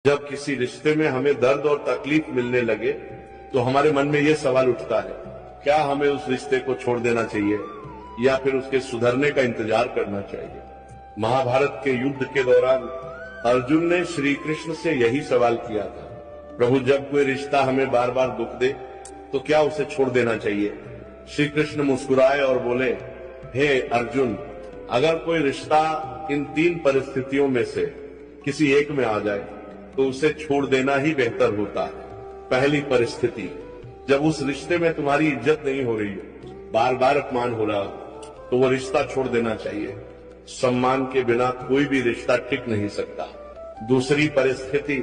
जब किसी रिश्ते में हमें दर्द और तकलीफ मिलने लगे तो हमारे मन में ये सवाल उठता है, क्या हमें उस रिश्ते को छोड़ देना चाहिए या फिर उसके सुधरने का इंतजार करना चाहिए। महाभारत के युद्ध के दौरान अर्जुन ने श्री कृष्ण से यही सवाल किया था, प्रभु जब कोई रिश्ता हमें बार बार दुख दे तो क्या उसे छोड़ देना चाहिए। श्री कृष्ण मुस्कुराए और बोले, हे अर्जुन, अगर कोई रिश्ता इन तीन परिस्थितियों में से किसी एक में आ जाए तो उसे छोड़ देना ही बेहतर होता है। पहली परिस्थिति, जब उस रिश्ते में तुम्हारी इज्जत नहीं हो रही हो, बार बार अपमान हो रहा हो, तो वो रिश्ता छोड़ देना चाहिए। सम्मान के बिना कोई भी रिश्ता टिक नहीं सकता। दूसरी परिस्थिति,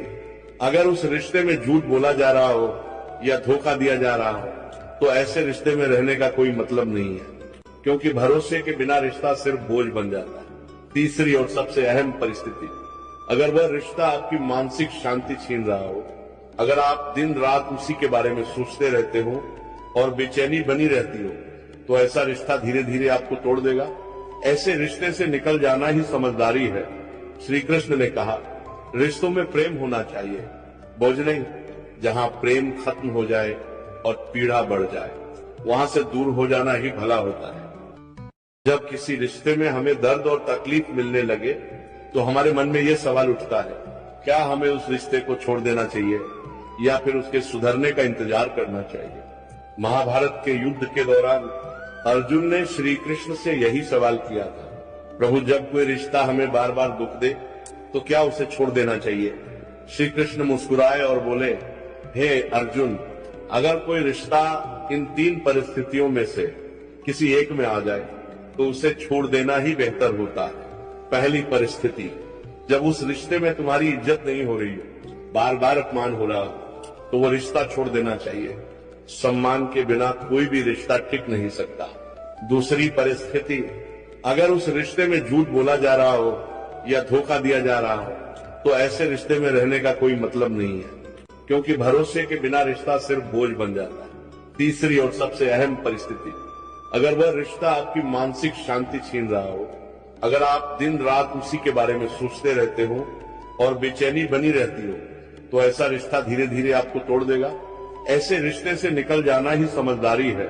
अगर उस रिश्ते में झूठ बोला जा रहा हो या धोखा दिया जा रहा हो तो ऐसे रिश्ते में रहने का कोई मतलब नहीं है, क्योंकि भरोसे के बिना रिश्ता सिर्फ बोझ बन जाता है। तीसरी और सबसे अहम परिस्थिति, अगर वह रिश्ता आपकी मानसिक शांति छीन रहा हो, अगर आप दिन रात उसी के बारे में सोचते रहते हो और बेचैनी बनी रहती हो, तो ऐसा रिश्ता धीरे धीरे आपको तोड़ देगा। ऐसे रिश्ते से निकल जाना ही समझदारी है। श्री कृष्ण ने कहा, रिश्तों में प्रेम होना चाहिए, बोझ नहीं। जहां प्रेम खत्म हो जाए और पीड़ा बढ़ जाए, वहां से दूर हो जाना ही भला होता है। जब किसी रिश्ते में हमें दर्द और तकलीफ मिलने लगे तो हमारे मन में ये सवाल उठता है, क्या हमें उस रिश्ते को छोड़ देना चाहिए या फिर उसके सुधरने का इंतजार करना चाहिए। महाभारत के युद्ध के दौरान अर्जुन ने श्री कृष्ण से यही सवाल किया था, प्रभु जब कोई रिश्ता हमें बार बार दुख दे तो क्या उसे छोड़ देना चाहिए। श्री कृष्ण मुस्कुराए और बोले, हे अर्जुन, अगर कोई रिश्ता इन तीन परिस्थितियों में से किसी एक में आ जाए तो उसे छोड़ देना ही बेहतर होता है। पहली परिस्थिति, जब उस रिश्ते में तुम्हारी इज्जत नहीं हो रही हो, बार बार अपमान हो रहा हो, तो वो रिश्ता छोड़ देना चाहिए। सम्मान के बिना कोई भी रिश्ता टिक नहीं सकता। दूसरी परिस्थिति, अगर उस रिश्ते में झूठ बोला जा रहा हो या धोखा दिया जा रहा हो तो ऐसे रिश्ते में रहने का कोई मतलब नहीं है, क्योंकि भरोसे के बिना रिश्ता सिर्फ बोझ बन जाता है। तीसरी और सबसे अहम परिस्थिति, अगर वह रिश्ता आपकी मानसिक शांति छीन रहा हो, अगर आप दिन रात उसी के बारे में सोचते रहते हो और बेचैनी बनी रहती हो, तो ऐसा रिश्ता धीरे धीरे आपको तोड़ देगा। ऐसे रिश्ते से निकल जाना ही समझदारी है।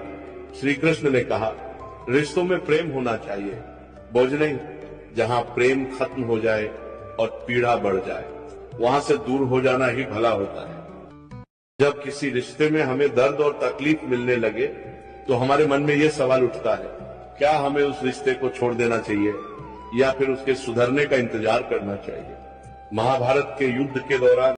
श्री कृष्ण ने कहा, रिश्तों में प्रेम होना चाहिए, बोझ नहीं। जहां प्रेम खत्म हो जाए और पीड़ा बढ़ जाए, वहां से दूर हो जाना ही भला होता है। जब किसी रिश्ते में हमें दर्द और तकलीफ मिलने लगे तो हमारे मन में ये सवाल उठता है, क्या हमें उस रिश्ते को छोड़ देना चाहिए या फिर उसके सुधरने का इंतजार करना चाहिए। महाभारत के युद्ध के दौरान